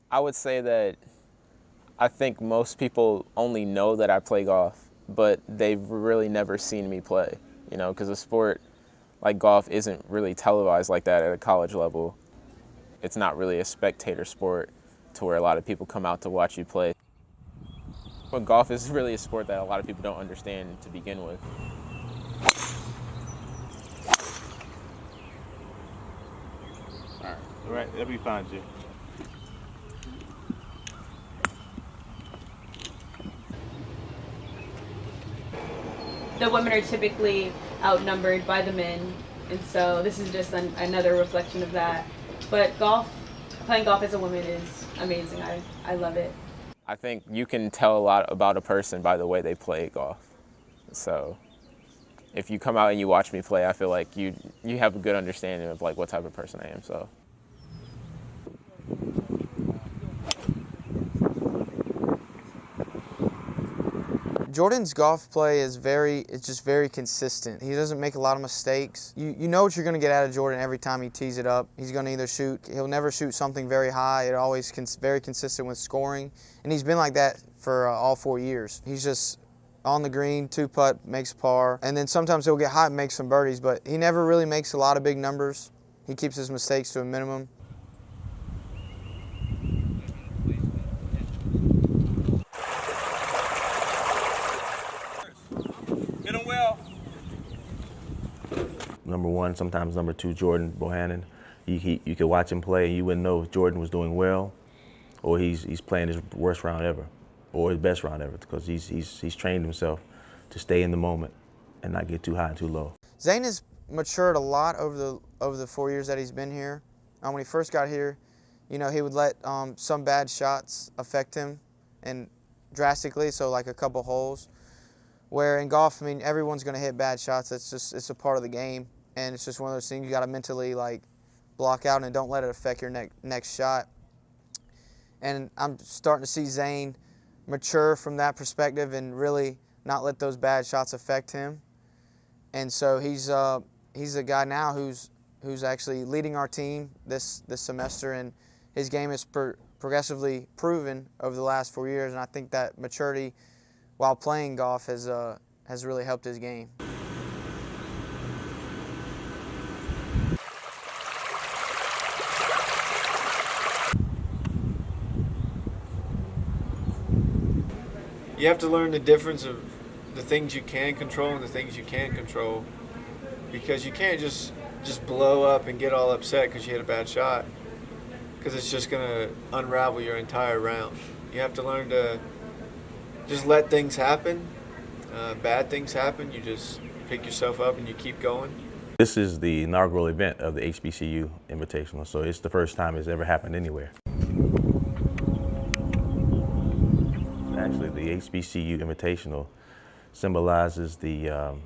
I would say that I think most people only know that I play golf, but they've really never seen me play, because a sport like golf isn't really televised like that at a college level. It's not really a spectator sport to where a lot of people come out to watch you play. But golf is really a sport that a lot of people don't understand to begin with. All right, that'll be fine, Jay. The women are typically outnumbered by the men, and so this is just another reflection of that. But playing golf as a woman is amazing. I love it. I think you can tell a lot about a person by the way they play golf. So if you come out and you watch me play, I feel like you have a good understanding of like what type of person I am. So. Jordan's golf play is just very consistent. He doesn't make a lot of mistakes. You know what you're going to get out of Jordan every time he tees it up. He's going to he'll never shoot something very high. It always very consistent with scoring. And he's been like that for all 4 years. He's just on the green, 2-putt, makes par. And then sometimes he'll get hot and make some birdies, but he never really makes a lot of big numbers. He keeps his mistakes to a minimum. Number one, sometimes number two, Jordan Bohannon. You could watch him play and you wouldn't know if Jordan was doing well or he's playing his worst round ever or his best round ever, because he's trained himself to stay in the moment and not get too high and too low. Zane has matured a lot over the 4 years that he's been here. When he first got here, he would let some bad shots affect him and drastically, so like a couple holes. Where in golf, everyone's going to hit bad shots. It's a part of the game. And it's just one of those things you got to mentally block out and don't let it affect your next shot. And I'm starting to see Zane mature from that perspective and really not let those bad shots affect him. And so he's a guy now who's actually leading our team this semester, and his game is progressively proven over the last 4 years. And I think that maturity while playing golf has really helped his game. You have to learn the difference of the things you can control and the things you can't control, because you can't just blow up and get all upset because you hit a bad shot, because it's just going to unravel your entire round. You have to learn to just let things happen. Bad things happen. You just pick yourself up and you keep going. This is the inaugural event of the HBCU Invitational, so it's the first time it's ever happened anywhere. Actually, the HBCU Invitational symbolizes the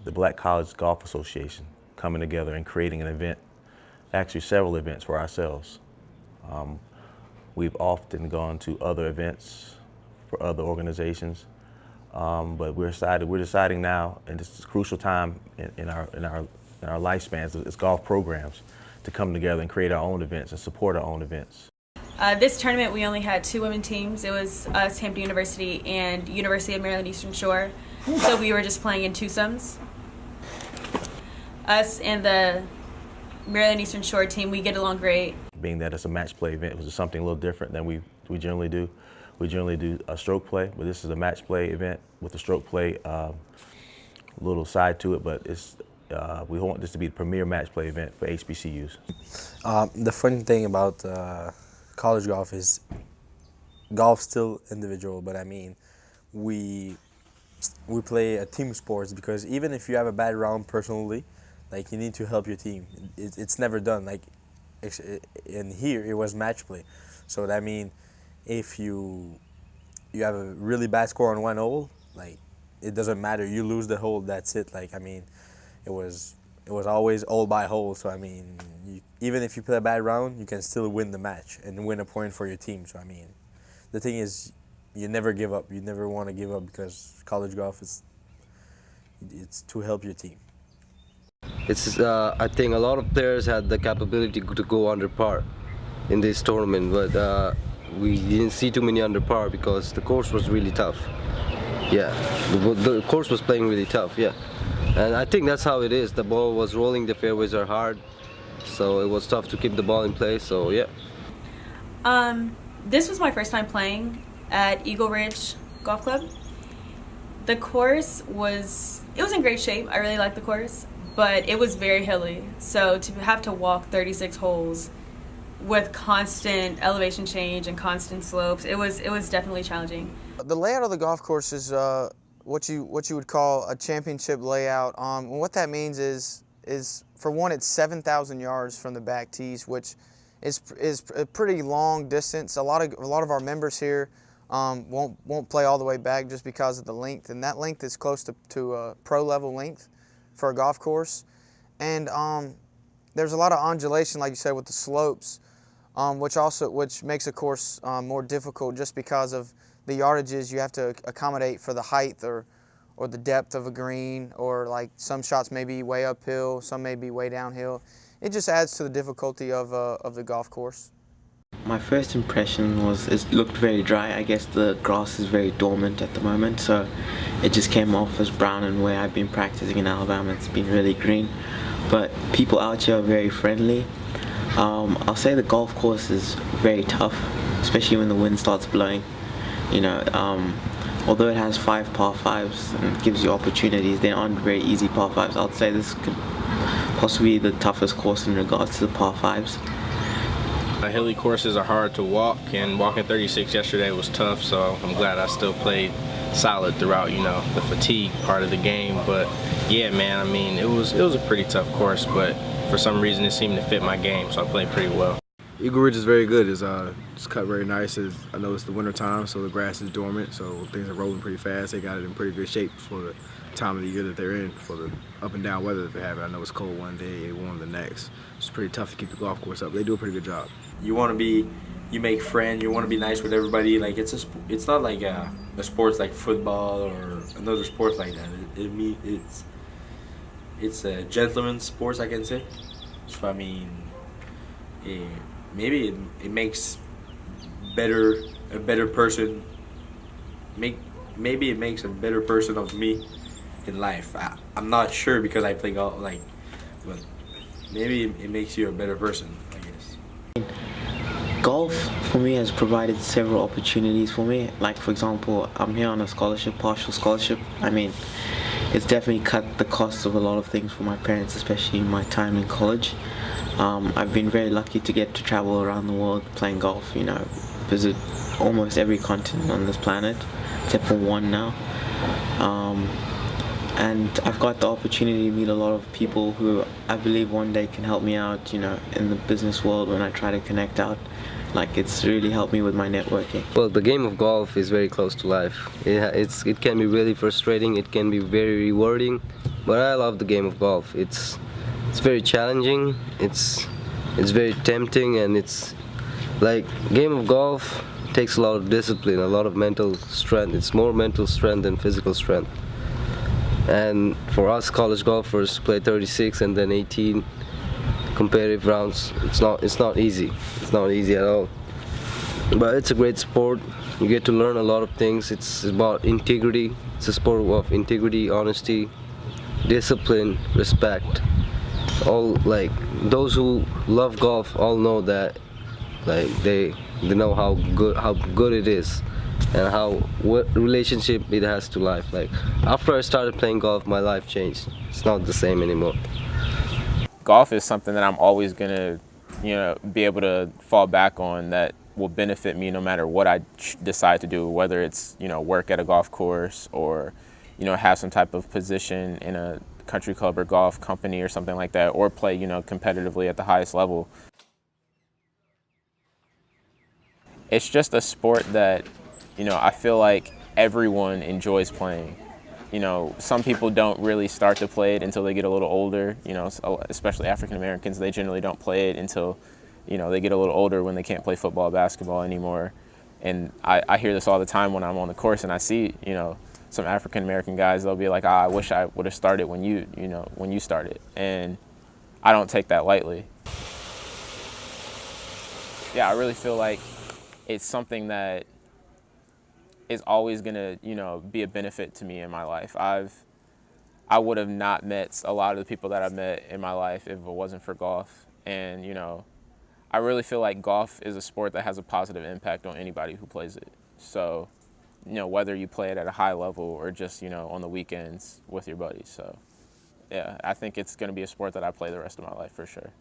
Black College Golf Association coming together and creating an event, actually several events for ourselves. We've often gone to other events for other organizations, but we're deciding now, and this is a crucial time in our lifespans as golf programs, to come together and create our own events and support our own events. This tournament, we only had 2 women teams. It was us, Hampton University, and University of Maryland Eastern Shore. So we were just playing in twosomes. Us and the Maryland Eastern Shore team, we get along great. Being that it's a match play event, it was something a little different than we generally do. We generally do a stroke play, but this is a match play event with a stroke play little side to it, but we want this to be the premier match play event for HBCUs. The funny thing about college golf is golf's still individual, but we play a team sports, because even if you have a bad round personally, you need to help your team. It's never done. In here it was match play, so that means if you have a really bad score on one hole, it doesn't matter. You lose the hole, that's it. It was always hole by hole. So even if you play a bad round, you can still win the match and win a point for your team. So the thing is, you never give up. You never want to give up, because college golf it's to help your team. I think a lot of players had the capability to go under par in this tournament, but we didn't see too many under par because the course was really tough. Yeah, the course was playing really tough. Yeah, and I think that's how it is. The ball was rolling, the fairways are hard, so it was tough to keep the ball in place. So yeah. This was my first time playing at Eagle Ridge Golf Club. The course was in great shape. I really liked the course, but it was very hilly. So to have to walk 36 holes with constant elevation change and constant slopes, it was definitely challenging. The layout of the golf course is what you would call a championship layout. And what that means is for one, it's 7,000 yards from the back tees, which is a pretty long distance. A lot of our members here won't play all the way back just because of the length, and that length is close to a pro level length for a golf course. And there's a lot of undulation, like you said, with the slopes, which makes a course more difficult just because of the yardages you have to accommodate for the height or the depth of a green, or like some shots may be way uphill, some may be way downhill. It just adds to the difficulty of the golf course. My first impression was it looked very dry. I guess the grass is very dormant at the moment, so it just came off as brown, and where I've been practicing in Alabama it's been really green. But people out here are very friendly. I'll say the golf course is very tough, especially when the wind starts blowing. You know, although it has 5 par 5s and gives you opportunities, they aren't very easy par 5s. I'd say this could possibly be the toughest course in regards to the par 5s. Hilly courses are hard to walk, and walking 36 yesterday was tough, so I'm glad I still played solid throughout, you know, the fatigue part of the game. But yeah, man, I mean, it was a pretty tough course, but for some reason it seemed to fit my game, so I played pretty well. Eagle Ridge is very good. It's cut very nice. I know it's the winter time, so the grass is dormant, so things are rolling pretty fast. They got it in pretty good shape for the time of the year that they're in, for the up and down weather that they have. I know it's cold one day, warm the next. It's pretty tough to keep the golf course up. They do a pretty good job. You make friends, you want to be nice with everybody. Like it's not like a sports like football or another sport like that. It's a gentleman's sports, I can say. So I mean, maybe it makes a better person. Maybe it makes a better person of me in life. I'm not sure because I play golf, but maybe it makes you a better person, I guess. Golf for me has provided several opportunities for me. Like, for example, I'm here on a scholarship, partial scholarship. I mean, it's definitely cut the cost of a lot of things for my parents, especially my time in college. I've been very lucky to get to travel around the world playing golf, you know, visit almost every continent on this planet, except for one now. And I've got the opportunity to meet a lot of people who I believe one day can help me out, you know, in the business world when I try to connect out. Like, it's really helped me with my networking. Well, the game of golf is very close to life. It can be really frustrating, it can be very rewarding, but I love the game of golf. It's very challenging, it's very tempting, and it's like, game of golf takes a lot of discipline, a lot of mental strength. It's more mental strength than physical strength. And for us college golfers to play 36 and then 18 competitive rounds, it's not easy. It's not easy at all. But it's a great sport. You get to learn a lot of things. It's about integrity. It's a sport of integrity, honesty, discipline, respect. All, like, those who love golf all know that, like, they know how good it is and what relationship it has to life. Like, after I started playing golf, my life changed. It's not the same anymore. Golf is something that I'm always gonna, you know, be able to fall back on, that will benefit me no matter what I decide to do, whether it's, you know, work at a golf course or, you know, have some type of position in a country club or golf company or something like that, or play, you know, competitively at the highest level. It's just a sport that, you know, I feel like everyone enjoys playing. You know, some people don't really start to play it until they get a little older, you know, especially African Americans. They generally don't play it until, you know, they get a little older, when they can't play football, basketball anymore. And I hear this all the time when I'm on the course and I see, you know, some African American guys, they'll be like, I wish I would have started when you started. And I don't take that lightly. Yeah, I really feel like it's something that is always gonna, be a benefit to me in my life. I would have not met a lot of the people that I've met in my life if it wasn't for golf. And, I really feel like golf is a sport that has a positive impact on anybody who plays it. So, whether you play it at a high level or just, on the weekends with your buddies. So, yeah, I think it's going to be a sport that I play the rest of my life for sure.